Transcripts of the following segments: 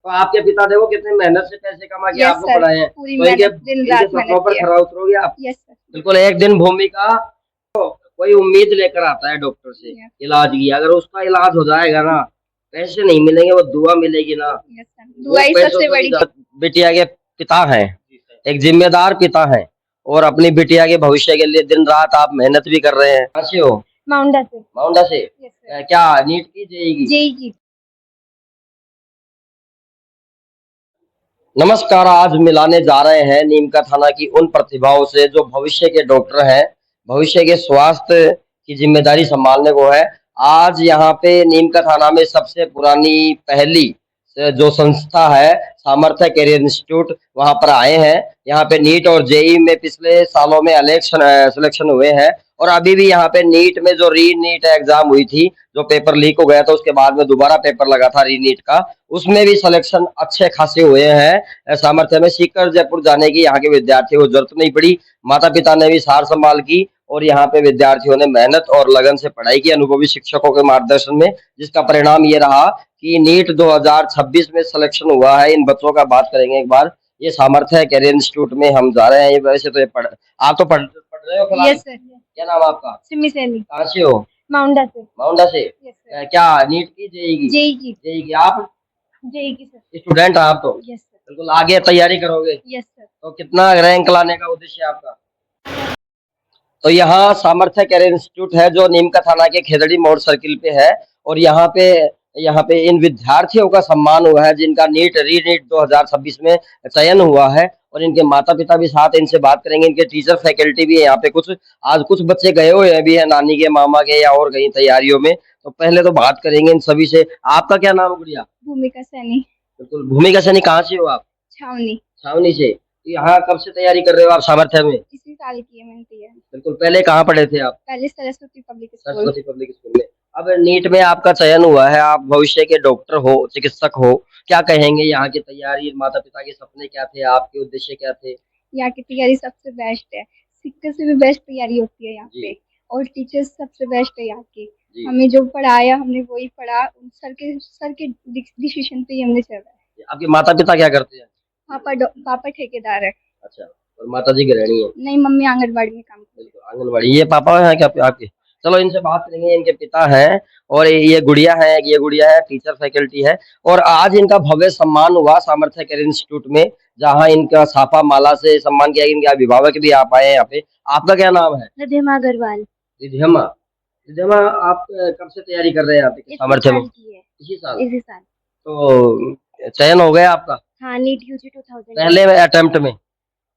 तो आपके पिता देखो कितने मेहनत से पैसे कमा के यस आपको सर, पढ़ाए हैं, पूरी तो इनके मेहनत, दिन इनके रात सपनों मेहनत पर किया। खरा उतरोगे आप। Yes sir. बिल्कुल एक दिन भूमिका कोई उम्मीद लेकर आता है डॉक्टर से यस इलाज की, अगर उसका इलाज हो जाएगा ना, पैसे नहीं मिलेंगे, वो दुआ मिलेगी ना, सर, वो दुआ ही पैसों सबसे से भी बड़ी। ज्यादा। बिटिया के पिता हैं, एक जिम्मेदार पिता हैं, और अपनी बिटिया के भविष्य के लिए दिन रात आप मेहनत भी कर रहे हैं। कहाँ से हो? माउंटा से। माउंडा से। Yes sir. क्या नीट की जेईई? जेई की। नमस्कार, आज मिलाने जा रहे हैं नीमका थाना की उन प्रतिभाओं से जो भविष्य के डॉक्टर हैं, भविष्य के स्वास्थ्य की जिम्मेदारी संभालने को है। आज यहाँ पे नीमका थाना में सबसे पुरानी पहली जो संस्था है सामर्थ्य कैरियर इंस्टीट्यूट, वहाँ पर आए हैं। यहाँ पे नीट और जेई में पिछले सालों में सिलेक्शन हुए हैं, और अभी भी यहाँ पे नीट में जो री नीट एग्जाम हुई थी, जो पेपर लीक हो गया था, उसके बाद में दोबारा पेपर लगा था री नीट का, उसमें भी सिलेक्शन अच्छे खासे हुए हैं। सामर्थ्य में सीकर जयपुर जाने की यहाँ के विद्यार्थियों को जरूरत नहीं पड़ी। माता पिता ने भी सार संभाल की, और यहाँ पे विद्यार्थियों ने मेहनत और लगन से पढ़ाई की, अनुभवी शिक्षकों के मार्गदर्शन में, जिसका परिणाम ये रहा कि नीट 2026 में सिलेक्शन हुआ है। इन बच्चों का बात करेंगे एक बार। ये सामर्थ्य कैरियर इंस्टीट्यूट में हम जा रहे हैं। ये वैसे तो ये आप तो पढ़ रहे हो फिलहाल? Yes sir. क्या नाम है आपका? सिमी सैनी। कहाँ से हो? माउंटा से। माउंडा से। Yes sir. क्या नीट की जेई की? जेई की। जेई की। आप जेई की सर। स्टूडेंट हैं आप तो? Yes sir. बिल्कुल आगे तैयारी करोगे? Yes sir. तो कितना रैंक लाने का उद्देश्य है आपका? तो यहाँ सामर्थ्य कैरियर इंस्टीट्यूट है जो नीमका थाना के खेदड़ी मोड़ सर्किल पे है, और यहाँ पे इन विद्यार्थियों का सम्मान हुआ है जिनका री नीट 2026 में चयन हुआ है, और इनके माता पिता भी साथ। इनसे बात करेंगे, इनके टीचर फैकल्टी भी है यहाँ पे। कुछ आज कुछ बच्चे गए हुए भी है नानी के, मामा के, या और कहीं तैयारियों में। तो पहले तो बात करेंगे इन सभी से। आपका क्या नाम है गुड़िया? भूमिका सैनी। बिल्कुल। भूमिका सैनी, कहाँ से हो आप? छावनी। छावनी से। तो यहाँ कब से तैयारी कर रहे हो आप सामर्थ्य में? इसी साल की है मैंने तैयारी। बिल्कुल। पहले कहाँ पढ़े थे आप? पहले Saraswati public school. Saraswati public school में। अब नीट में आपका चयन हुआ है, आप भविष्य के डॉक्टर हो, चिकित्सक हो, क्या कहेंगे? यहाँ की तैयारी, माता पिता के सपने क्या थे, आपके उद्देश्य क्या थे? यहाँ की तैयारी सबसे बेस्ट है, सिक्के से भी बेस्ट तैयारी होती है यहाँ जी पे, और टीचर्स सबसे बेस्ट है यहाँ की। जी। हमें जो पढ़ाया हमने वही पढ़ा, सर के डिसीजन पे ही हमने चला है। आपके माता पिता क्या करते हैं? पापा ठेकेदार है। अच्छा। और माता जी गृहिणी है? नहीं, मम्मी आंगनबाड़ी में काम करती बिल्कुल, आंगनबाड़ी। ये पापा है क्या आपके? चलो इनसे बात करेंगे। इनके पिता हैं, और ये गुड़िया है, ये गुड़िया है, टीचर फैकल्टी है। और आज इनका भव्य सम्मान हुआ सामर्थ्य कैरियर इंस्टीट्यूट में, जहाँ इनका छापा माला से सम्मान किया। इनके अभिभावक भी आप आए हैं यहाँ पे। आपका क्या नाम है? रिधिमा अग्रवाल। रिधिमा। रिधिमा, आप कब से तैयारी कर रहे हैं यहाँ पे सामर्थ्य में? इसी साल। इसी साल। तो चयन हो गया आपका? हाँ, नीट यूजी 2000। पहले अटेम्प्ट में?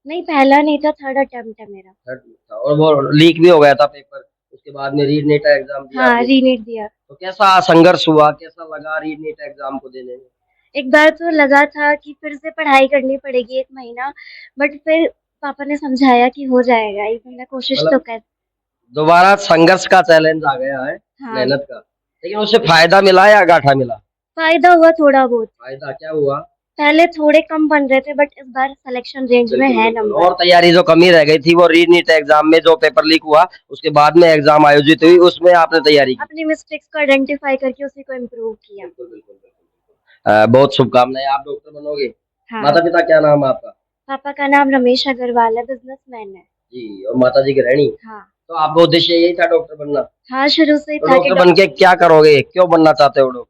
नहीं, पहला नहीं था, थर्ड अटेम्प्ट है मेरा। थर्ड में था, और वो लीक भी हो गया था पेपर, उसके बाद में री नीट एग्जाम दिया हाँ, आपने। री नीट दिया। तो कैसा संघर्ष हुआ, कैसा लगा री नीट एग्जाम को देने में? एक बार तो लगा था कि फिर से पढ़ाई करनी पड़ेगी 1 महीना, बट फिर पापा ने समझाया कि हो जाएगा, एक महीना कोशिश तो मतलब कर। दोबारा संघर्ष का चैलेंज आ गया है, हाँ। मेहनत का। लेकिन उससे फायदा मिला या घाटा मिला? फायदा हुआ थोड़ा बहुत। फायदा क्या हुआ? पहले थोड़े कम बन रहे थे, बट इस बार सिलेक्शन रेंज में है नंबर। और तैयारी जो कमी रह गई थी वो री नीट एग्जाम में, जो पेपर लीक हुआ उसके बाद में एग्जाम आयोजित हुई, उसमें आपने तैयारी की? अपनी मिस्टेक्स को आइडेंटिफाई करके उसी को इम्प्रूव किया। बिल्कुल बिल्कुल बिल्कुल। बहुत शुभकामनाएं, आप डॉक्टर बनोगे। हाँ। माता पिता क्या नाम है आपका? पापा का नाम रमेश अग्रवाल है, बिजनेसमैन है। जी। और माता जी गृहिणी? हाँ। तो आपका उद्देश्य यही था डॉक्टर बनना? हाँ, शुरू से ही तो था कि डॉक्टर बन के क्या करोगे, क्यों बनना चाहते हो डॉक्टर?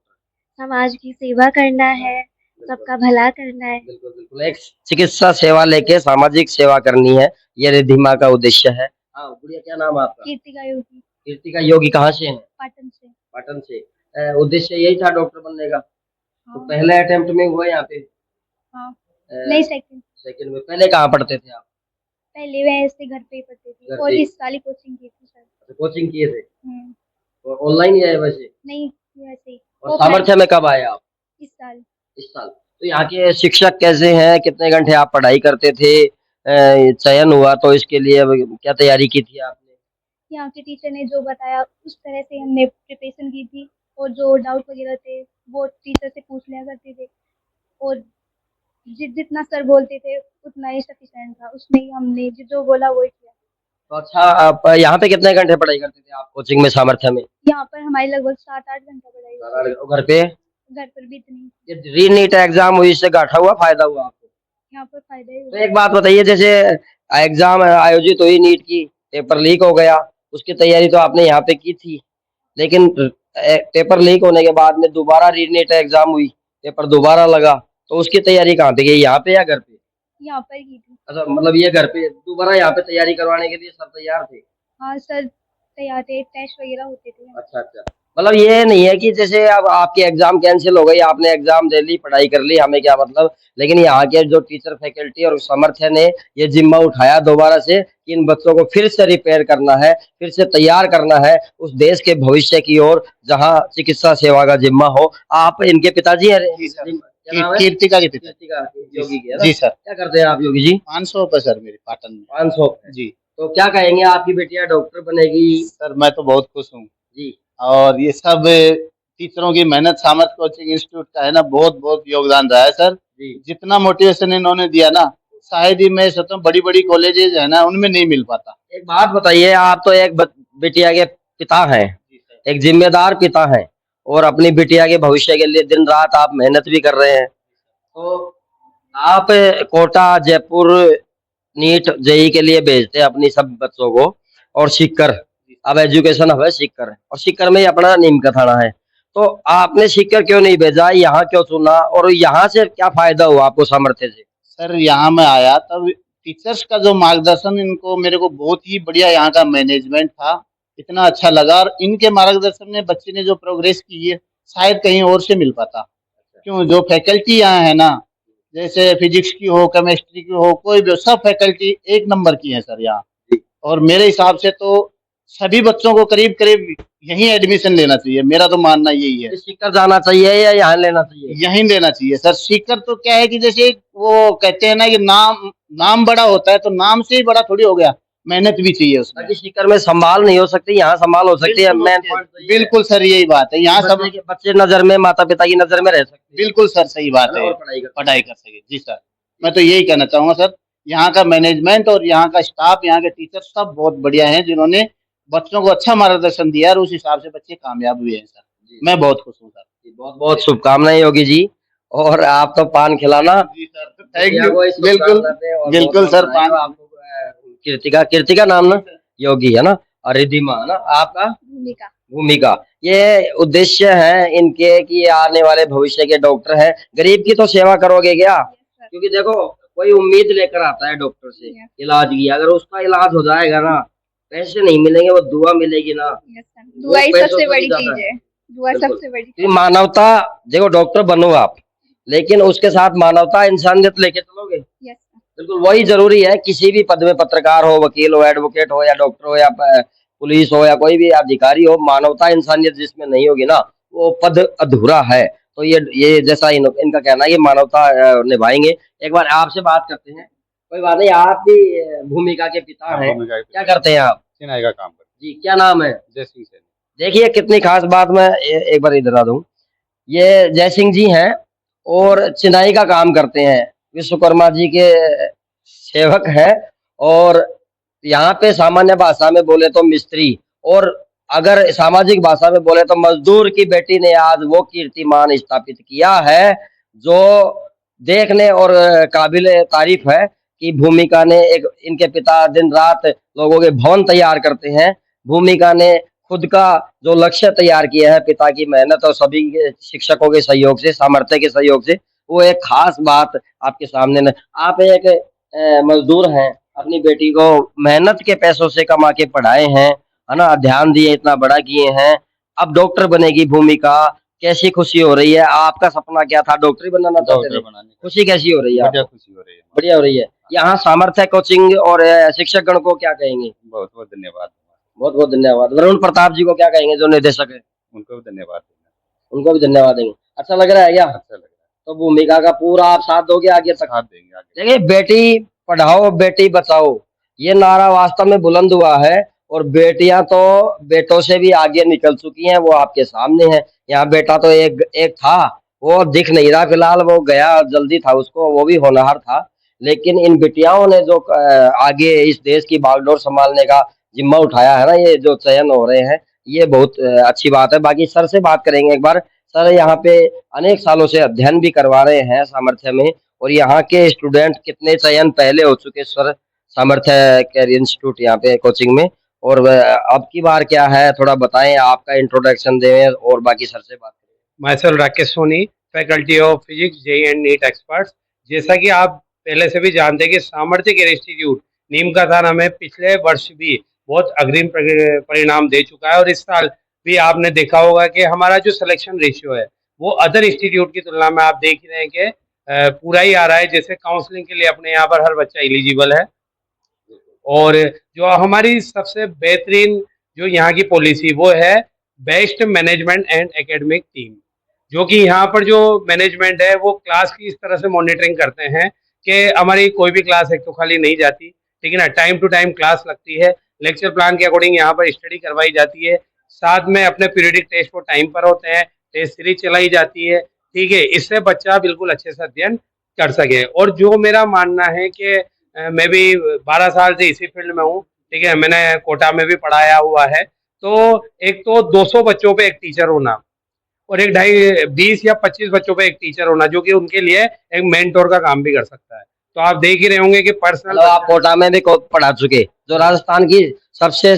समाज की सेवा करना है, सबका भला करना है। बिल्कुल बिल्कुल। एक चिकित्सा सेवा लेके सामाजिक सेवा करनी है, ये रिद्धिमा का उद्देश्य है। हाँ गुड़िया, क्या नाम है आपका? कीर्तिका योगी। कीर्तिका योगी, कहाँ से है? पाटन से। पाटन से। उद्देश्य यही था डॉक्टर बनने का? तो हाँ। पहले अटेम्प्ट में हुआ यहाँ पे? हाँ। अ, नहीं, सेकंड। सेकंड में। पहले कहाँ पढ़ते थे आप? पहले मैं ऐसे घर पे ही पढ़ती थी, घर और पे? इस साल ही कोचिंग की थी सर। कोचिंग किए थे? हम्म। और ऑनलाइन ही आए वैसे? नहीं, वैसे ही। और सामर्थ्य में कब आए आप? इस साल। इस साल। तो यहाँ के शिक्षक कैसे हैं, कितने घंटे आप पढ़ाई करते थे? चयन हुआ तो इसके लिए अब क्या तैयारी की थी आपने? यहाँ के टीचर ने जो बताया उस तरह से हमने प्रिपरेशन की थी, और जो डाउट वगैरह थे वो टीचर से पूछ लिया करते थे, और जितना सर बोलते थे उतना ही सफिशिएंट था, उसमें ही हमने जो बोला वही किया। तो अच्छा, आप यहाँ पे कितने घंटे पढ़ाई करते थे आप कोचिंग में सामर्थ्य में? यहाँ पर हमारी लगभग 7-8 घंटा पढ़ाई होती है। घर पे? घर पर भी इतनी ये री नीट एग्जाम हुई, इससे घाटा हुआ फायदा हुआ आपको? यहाँ पर फायदा ही तो हुआ। एक बात बताइए, जैसे एग्जाम आयोजित हुई नीट की, पेपर लीक हो गया, उसकी तैयारी तो आपने यहाँ पे की थी, लेकिन पेपर लीक होने के बाद में दोबारा री नीट एग्जाम हुई, पेपर दोबारा लगा, तो उसकी तैयारी कहाँ पे की, यहाँ पे या घर पे? यहाँ पर की थी। अच्छा, मतलब ये घर पे दोबारा यहाँ पे तैयारी करवाने के लिए सब तैयार थे? हाँ सर तैयार थे, टेस्ट वगैरह होते थे यहाँ। अच्छा अच्छा, मतलब ये नहीं है कि जैसे अब आपकी एग्जाम कैंसिल हो गई, आपने एग्जाम दे ली, पढ़ाई कर ली, हमें क्या मतलब, लेकिन यहाँ के जो टीचर फैकल्टी और समर्थन ने ये जिम्मा उठाया दोबारा से कि इन बच्चों को फिर से रिपेयर करना है, फिर से तैयार करना है उस देश के भविष्य की ओर जहाँ चिकित्सा सेवा का जिम्मा हो। आप इनके पिताजी हैं? जी सर। क्या नाम है? कीर्तिका के पिता। कीर्तिका योगी के, है ना? जी सर। क्या करते हैं आप योगी जी? 500 पे सर मेरे पाटन में। 500? जी तो क्या कहेंगे, आपकी बेटियां डॉक्टर बनेगी? सर मैं तो बहुत खुश हूँ। जी और ये सब टीचरों की मेहनत सामर्थ कोचिंग इंस्टीट्यूट का है ना, बहुत बहुत योगदान रहा है सर। जी। जितना मोटिवेशन इन्होंने दिया ना, शायद ही मैं सोचता हूँ बड़ी बड़ी कॉलेजेज है ना उनमें नहीं मिल पाता। एक बात बताइए, आप तो एक बिटिया के पिता हैं, एक जिम्मेदार पिता हैं, और अपनी बिटिया के भविष्य के लिए दिन रात आप मेहनत भी कर रहे हैं। तो आप कोटा, जयपुर नीट जेई के लिए भेजते हैं अपनी सब बच्चों को, और सीकर, अब एजुकेशन हब है सीकर, और सीकर में ही अपना नीम का थाना है, तो आपने सीकर क्यों नहीं भेजा, यहाँ क्यों चुना, और यहाँ से क्या फायदा हुआ आपको सामर्थ्य से? सर यहाँ मैं आया तब टीचर्स का जो मार्गदर्शन इनको मेरे को बहुत ही बढ़िया, यहाँ का मैनेजमेंट था, इतना अच्छा लगा, और इनके मार्गदर्शन में बच्चे ने जो प्रोग्रेस की है शायद कहीं और से मिल पाता। क्यों, जो फैकल्टी यहाँ है ना, जैसे फिजिक्स की हो, केमिस्ट्री की हो, कोई भी, सब फैकल्टी एक नंबर की है सर यहाँ। और मेरे हिसाब से तो सभी बच्चों को करीब करीब यहीं एडमिशन लेना चाहिए, मेरा तो मानना यही है। सीकर जाना चाहिए या यहाँ लेना चाहिए? यहीं लेना चाहिए सर। सीकर तो क्या है कि जैसे वो कहते हैं ना कि नाम बड़ा होता है, तो नाम से ही बड़ा थोड़ी हो गया, मेहनत भी चाहिए उसमें। ताकि सीकर में संभाल नहीं हो सकती, यहाँ संभाल हो सकती है। मेन पॉइंट तो ये है। बिल्कुल सर, यही बात है। यहाँ सब बच्चे नजर में, माता पिता की नजर में रह सकते हैं। बिल्कुल सर, सही बात है, और पढ़ाई कर सके। जी सर, मैं तो यही कहना चाहूंगा सर, यहाँ का मैनेजमेंट और यहाँ का स्टाफ, यहाँ के टीचर सब बहुत बढ़िया हैं, जिन्होंने बच्चों को अच्छा मार्गदर्शन दिया, और उस हिसाब से बच्चे कामयाब हुए हैं सर। मैं बहुत खुश हूँ सर। बहुत बहुत शुभकामनाएं योगी जी, और आप तो पान खिलाना। जी सर, थैंक यू। बिल्कुल बिल्कुल सर, पान आपको कीर्तिका नाम ना, योगी है ना, और रिद्धिमा है ना आपका? भूमिका। भूमिका। ये उद्देश्य है इनके कि ये आने वाले भविष्य के डॉक्टर हैं। गरीब की तो सेवा करोगे क्या? क्योंकि देखो, कोई उम्मीद लेकर आता है डॉक्टर से इलाज की, अगर उसका इलाज हो जाएगा ना, पैसे नहीं मिलेंगे, वो दुआ मिलेगी ना। दुआ ही पैसों सबसे से बड़ी भी चीज ज्यादा है। दुआ बिल्कुल। सबसे बड़ी क्योंकि मानवता, देखो डॉक्टर बनो आप, लेकिन उसके साथ मानवता, इंसानियत लेके चलोगे। Yes sir. बिल्कुल वही जरूरी है, किसी भी पद में, पत्रकार हो, वकील हो, एडवोकेट हो, या डॉक्टर हो, या पुलिस हो, या कोई भी अधिकारी हो, मानवता इंसानियत जिसमें नहीं होगी ना, वो पद अधूरा है। तो ये जैसा इनका कहना है, ये मानवता निभाएंगे। एक बार आपसे बात करते हैं, कोई बात नहीं, आप भी भूमिका के पिता हैं, क्या करते हैं आप? चिनाई का काम करते जी, क्या नाम है? जय सिंह से। देखिए कितनी खास बात, मैं एक बार इधर आ दूं। ये जय सिंह जी हैं, और चिनाई का काम करते हैं, विश्वकर्मा जी के सेवक हैं, और यहाँ पे सामान्य भाषा में बोले तो मिस्त्री, और अगर सामाजिक भाषा में बोले तो मजदूर की बेटी ने आज वो कीर्तिमान स्थापित किया है जो देखने और काबिल तारीफ है, कि भूमिका ने, एक इनके पिता दिन रात लोगों के भवन तैयार करते हैं, भूमिका ने खुद का जो लक्ष्य तैयार किया है पिता की मेहनत और सभी के शिक्षकों के सहयोग से, सामर्थ्य के सहयोग से, वो एक खास बात आपके सामने न, आप एक मजदूर हैं, अपनी बेटी को मेहनत के पैसों से कमा के पढ़ाए हैं, है ना, ध्यान दिए, इतना बड़ा किए हैं, अब डॉक्टर बनेगी भूमिका, कैसी खुशी हो रही है? आपका सपना क्या था, डॉक्टरी बनाना चाहते थे? खुशी कैसी हो रही है? बढ़िया खुशी हो रही है। बढ़िया हो रही है। यहाँ सामर्थ्य कोचिंग और शिक्षक गण को क्या कहेंगे? बहुत बहुत धन्यवाद। बहुत बहुत धन्यवाद। वरुण प्रताप जी को क्या कहेंगे, जो निदेशक है? उनको भी धन्यवाद देना। उनको भी धन्यवाद देंगे। अच्छा लग रहा है क्या? अच्छा लग रहा है। तो भूमिका का पूरा आप साथ दोगे आगे तक? साथ देंगे आगे। देखिए, बेटी पढ़ाओ बेटी बचाओ, ये नारा वास्तव में बुलंद हुआ है, और बेटियां तो बेटों से भी आगे निकल चुकी हैं, वो आपके सामने है। यहाँ बेटा तो एक था, वो दिख नहीं रहा फिलहाल, वो गया, जल्दी था उसको, वो भी होनहार था, लेकिन इन बेटियाओं ने जो आगे इस देश की बागडोर संभालने का जिम्मा उठाया है ना, ये जो चयन हो रहे हैं, ये बहुत अच्छी बात है। बाकी सर से बात करेंगे एक बार। सर यहाँ पे अनेक सालों से अध्ययन भी करवा रहे हैं सामर्थ्य में, और यहाँ के स्टूडेंट कितने चयन पहले हो चुके सर सामर्थ्य कैरियर इंस्टीट्यूट यहाँ पे कोचिंग में। और अब की बार क्या है थोड़ा बताएं, आपका इंट्रोडक्शन दें और बाकी सर से बात करें। myself Rakesh Soni, faculty of physics JEE and NEET experts. जैसा कि आप पहले से भी जानते हैं कि सामर्थ्य केयर इंस्टीट्यूट नीम का थाना में पिछले वर्ष भी बहुत अग्रिम परिणाम दे चुका है, और इस साल भी आपने देखा होगा कि हमारा जो सिलेक्शन रेशियो है वो अदर इंस्टीट्यूट की तुलना में आप देख रहे हैं कि पूरा ही आ रहा है। जैसे काउंसलिंग के लिए अपने यहाँ पर हर बच्चा एलिजिबल है, और जो हमारी सबसे बेहतरीन जो यहाँ की पॉलिसी वो है best management and academic team, जो कि यहाँ पर जो मैनेजमेंट है वो क्लास की इस तरह से मॉनिटरिंग करते हैं कि हमारी कोई भी क्लास एक तो खाली नहीं जाती, ठीक है ना, टाइम टू टाइम क्लास लगती है, लेक्चर प्लान के अकॉर्डिंग यहाँ पर स्टडी करवाई जाती है, साथ में अपने पीरियडिक टेस्ट वो टाइम पर होते हैं, टेस्ट सीरीज चलाई जाती है, ठीक है, इससे बच्चा बिल्कुल अच्छे से अध्ययन कर सके। और जो मेरा मानना है कि मैं भी 12 साल से इसी फील्ड में हूँ, ठीक है, मैंने कोटा में भी पढ़ाया हुआ है, तो एक तो 200 बच्चों पे एक टीचर होना और एक 20 या 25 बच्चों पे एक टीचर होना जो कि उनके लिए एक मेंटोर का काम भी कर सकता है। तो आप देख ही रहे होंगे कि पर्सनल मतलब आप कोटा में भी पढ़ा चुके, जो राजस्थान की सबसे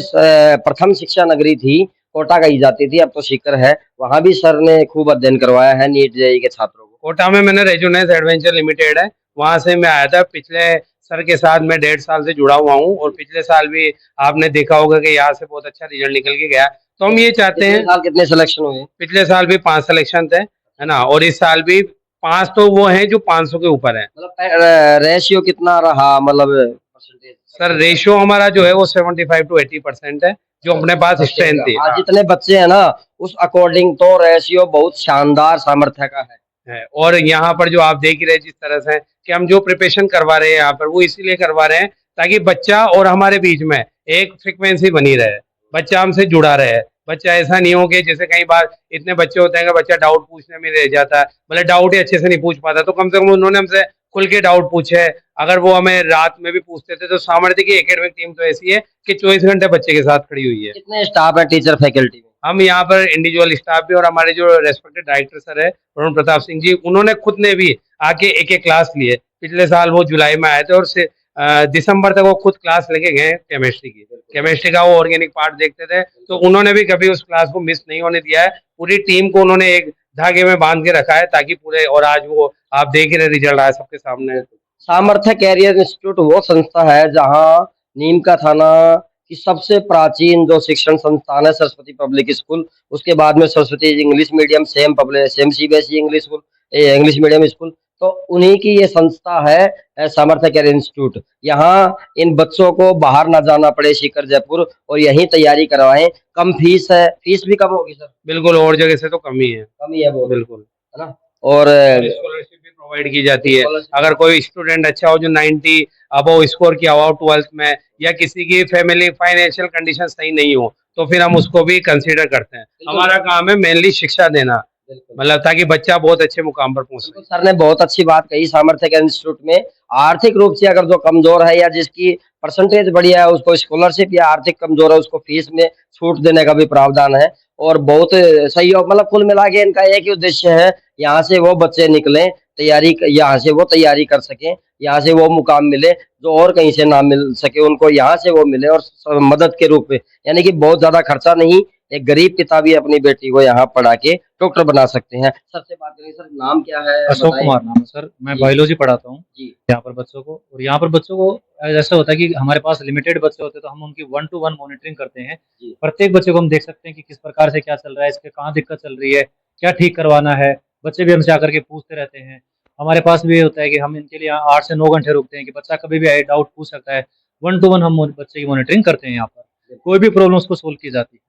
प्रथम शिक्षा नगरी थी, कोटा कही जाती थी, अब तो सीकर है, वहां भी सर ने खूब अध्ययन करवाया है नीट जेईई के छात्रों को। कोटा में मैंने रेजोनेंस एडवेंचर लिमिटेड है, वहां से मैं आया था, पिछले सर के साथ मैं 1.5 साल से जुड़ा हुआ हूँ, और पिछले साल भी आपने देखा होगा कि यहाँ से बहुत अच्छा रिजल्ट निकल के गया। तो हम ये चाहते हैं, साल कितने सिलेक्शन हुए? पिछले साल भी 5 सिलेक्शन थे, है ना, और इस साल भी 5 तो वो हैं जो 500 के ऊपर है। मतलब रेशियो कितना रहा, मतलब परसेंटेज? सर रेशियो हमारा जो है वो 75 to 80% है, जो अपने पास स्ट्रेंथ थी। हाँ, जितने बच्चे हैं ना उस अकॉर्डिंग तो रेशियो बहुत शानदार सामर्थ्य का है। और यहाँ पर जो आप देख ही रहे जिस तरह से कि हम जो प्रिपरेशन करवा रहे हैं यहाँ पर वो इसीलिए करवा रहे हैं ताकि बच्चा और हमारे बीच में एक फ्रिक्वेंसी बनी रहे, बच्चा हमसे जुड़ा रहे। बच्चा ऐसा नहीं हो कि जैसे कई बार इतने बच्चे होते हैं कि बच्चा डाउट पूछने में रह जाता है, मतलब डाउट ही अच्छे से नहीं पूछ पाता, तो कम से कम उन्होंने हमसे खुल के डाउट पूछे। अगर वो हमें रात में भी पूछते थे तो सामर्थ्य की एकेडमिक टीम तो ऐसी है कि 24 घंटे बच्चे के साथ खड़ी हुई है। कितने स्टाफ है टीचर फैकल्टी में? हम यहाँ पर इंडिविजुअल स्टाफ भी, और हमारे जो रेस्पेक्टेड डायरेक्टर सर है वरुण प्रताप सिंह जी, उन्होंने खुद ने भी आके एक एक क्लास लिए। पिछले साल वो जुलाई में आए थे और दिसंबर तक वो खुद क्लास लेके गए केमिस्ट्री की, केमिस्ट्री का वो ऑर्गेनिक पार्ट देखते थे, तो उन्होंने भी कभी उस क्लास को मिस नहीं होने दिया है। पूरी टीम को उन्होंने एक धागे में बांध के रखा है ताकि पूरे, और आज वो आप देख रहे रिजल्ट आया सबके सामने। सामर्थ्य कैरियर इंस्टीट्यूट वो संस्था है जहां नीम का थाना की सबसे प्राचीन जो शिक्षण संस्थान है सरस्वती पब्लिक स्कूल, उसके बाद में Saraswati English medium, same CBSE English school, English medium school, तो उन्हीं की ये संस्था है सामर्थ्य कैरियर इंस्टीट्यूट। यहाँ इन बच्चों को बाहर ना जाना पड़े सीकर जयपुर, और यहीं तैयारी करवाएं। कम फीस है, फीस भी कम होगी सर? बिल्कुल, और जगह से तो कम ही है वो बिल्कुल, है ना। और स्कॉलरशिप भी प्रोवाइड की जाती है। अगर कोई स्टूडेंट अच्छा हो जो 90 अबव स्कोर किया हुआ 12th में, या किसी की फैमिली फाइनेंशियल कंडीशन सही नहीं हो, तो फिर हम उसको भी कंसीडर करते हैं। हमारा काम है मेनली शिक्षा देना, मतलब ताकि बच्चा बहुत अच्छे मुकाम पर पहुंच सके। सर ने बहुत अच्छी बात कही, सामर्थ्य के इंस्टीट्यूट में आर्थिक रूप से अगर जो कमजोर है या जिसकी परसेंटेज बढ़िया है उसको स्कॉलरशिप, या आर्थिक कमजोर है उसको फीस में छूट देने का भी प्रावधान है। और बहुत सहयोग, मतलब कुल मिला के इनका एक ही उद्देश्य है, यहाँ से वो बच्चे निकलें तैयारी, यहाँ से वो तैयारी कर सकें, यहाँ से वो मुकाम मिले जो और कहीं से ना मिल सके उनको, यहाँ से वो मिले, और मदद के रूप में, यानी कि बहुत ज्यादा खर्चा नहीं, एक गरीब पिता भी अपनी बेटी को यहाँ पढ़ा के डॉक्टर बना सकते हैं। सर से बात करें, सर नाम क्या है? अशोक कुमार नाम है सर, मैं बायोलॉजी पढ़ाता हूँ यहाँ पर बच्चों को। और यहाँ पर बच्चों को ऐसा होता है कि हमारे पास लिमिटेड बच्चे होते हैं तो हम उनकी 1-to-1 मॉनिटरिंग करते हैं। प्रत्येक बच्चे को हम देख सकते हैं कि किस प्रकार से क्या चल रहा है, इसके कहाँ दिक्कत चल रही है, क्या ठीक करवाना है। बच्चे भी हमसे आकर के पूछते रहते हैं। हमारे पास भी होता है कि हम इनके लिए 8 से 9 घंटे रुकते हैं कि बच्चा कभी भी डाउट पूछ सकता है। 1-to-1 हम बच्चे की मॉनिटरिंग करते हैं यहाँ पर, कोई भी प्रॉब्लम उसको सोल्व की जाती है।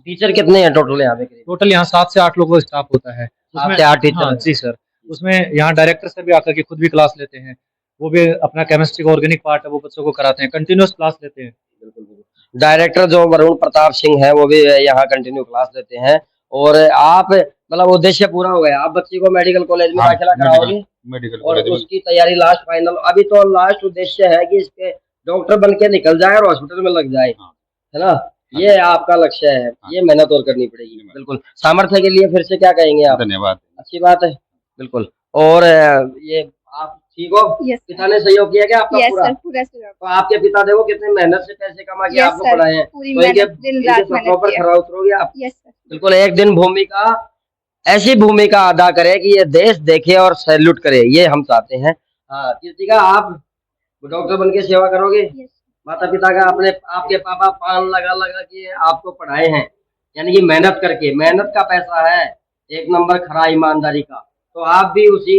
टीचर कितने हैं टोटल यहाँ पे? टोटल यहाँ 7 से 8 लोगों का स्टाफ होता है। 7 से 8 टीचर? हाँ जी सर। उसमें यहाँ डायरेक्टर सर भी आकर के खुद भी क्लास लेते हैं, वो भी अपना केमिस्ट्री का ऑर्गेनिक पार्ट है वो बच्चों को कराते हैं, कंटिन्यूअस क्लास लेते हैं। डायरेक्टर जो वरुण प्रताप सिंह है वो भी यहाँ कंटिन्यू क्लास लेते हैं। और आप, मतलब उद्देश्य पूरा हो गया, आप बच्चे को मेडिकल कॉलेज में दाखिला कराओगे, मेडिकल और कॉलेज में उसकी तैयारी लास्ट फाइनल, अभी तो लास्ट उद्देश्य है कि इसके डॉक्टर बन के निकल जाए और हॉस्पिटल में लग जाए, है ना। ये आपका लक्ष्य है, ये मेहनत और करनी पड़ेगी। बिल्कुल, सामर्थ्य के लिए फिर से क्या कहेंगे आप? धन्यवाद। अच्छी बात है, बिल्कुल। और ये आप ठीक हो? यस पिता ने सहयोग किया क्या आपका यस पूरा? सर, पूरा सहयोग। तो आपके पिता देखो कितने मेहनत से पैसे कमा के यस आपको सर, पढ़ाए हैं, पूरी तो इनके मेहनत, दिन इनके रात सपनों मेहनत पर किया। खरा उतरोगे आप। यस सर, बिल्कुल, एक दिन भूमिका ऐसी भूमिका अदा करे कि ये देश देखे और सैल्यूट करे, ये हम चाहते हैं। हाँ, कीर्तिका आप डॉक्टर बन के सेवा करोगे? यस माता पिता का अपने आपके पापा पान लगा लगा के आपको पढ़ाए हैं, यानी कि मेहनत करके, मेहनत का पैसा है एक नंबर खरा ईमानदारी का। तो आप भी उसी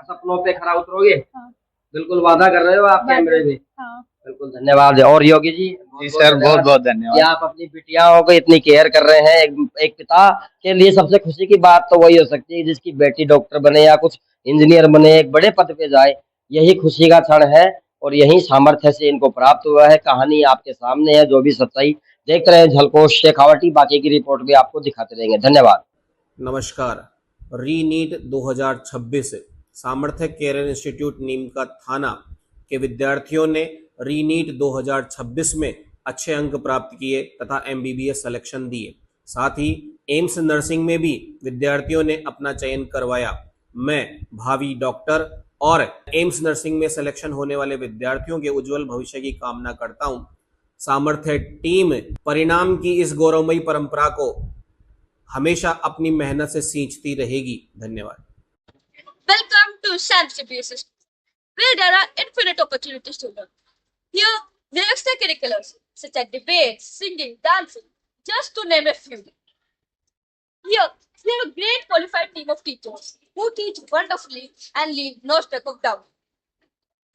सपनों पे खरा उतरोगे? हाँ। बिल्कुल वादा कर रहे हो आप कैमरे में? हाँ बिल्कुल धन्यवाद। और योगी जी जी सर, बहुत बहुत कि धन्यवाद। आप अपनी बिटियाओं को इतनी केयर कर रहे हैं। एक पिता के लिए सबसे खुशी की बात तो वही हो सकती है जिसकी बेटी डॉक्टर बने या कुछ इंजीनियर बने, एक बड़े पद पे जाए, यही खुशी का क्षण है और यही सामर्थ्य से इनको प्राप्त हुआ है। कहानी आपके सामने है, जो भी सच्चाई देखते रहे झलकोश शेखावटी, बाकी की रिपोर्ट भी आपको दिखाते रहेंगे। धन्यवाद। नमस्कार। रीनीट 2026 सामर्थ्य केयर इंस्टीट्यूट नीम का थाना के विद्यार्थियों ने रीनीट 2026 में अच्छे अंक प्राप्त किए तथा एमबीबीएस सिलेक्शन दिए। साथ ही एम्स नर्सिंग में भी विद्यार्थियों ने अपना चयन करवाया। मैं भावी डॉक्टर और एम्स नर्सिंग में सिलेक्शन होने वाले विद्यार्थियों के उज्जवल भविष्य की कामना करता हूं। सामर्थ्य टीम परिणाम की इस गौरवमयी परंपरा को हमेशा अपनी मेहनत से सींचती रहेगी। धन्यवाद। Welcome to SAM CBSE, where there are infinite opportunities to learn. Here, there are extracurriculars such as debates, singing, dancing, just to name a few. Here, we have a great qualified team of teachers who teach wonderfully and leave no speck of doubt.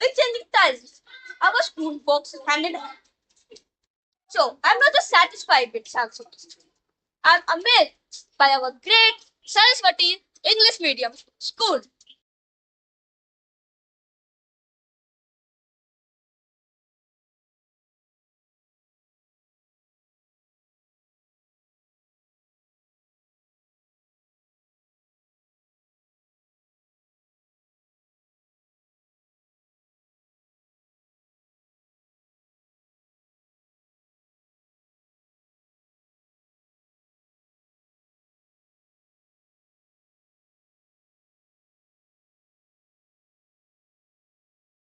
With changing times, our school works hand in hand. So, I'm not just satisfied with SAM CBSE. I'm amazed by our great Saraswati English medium school.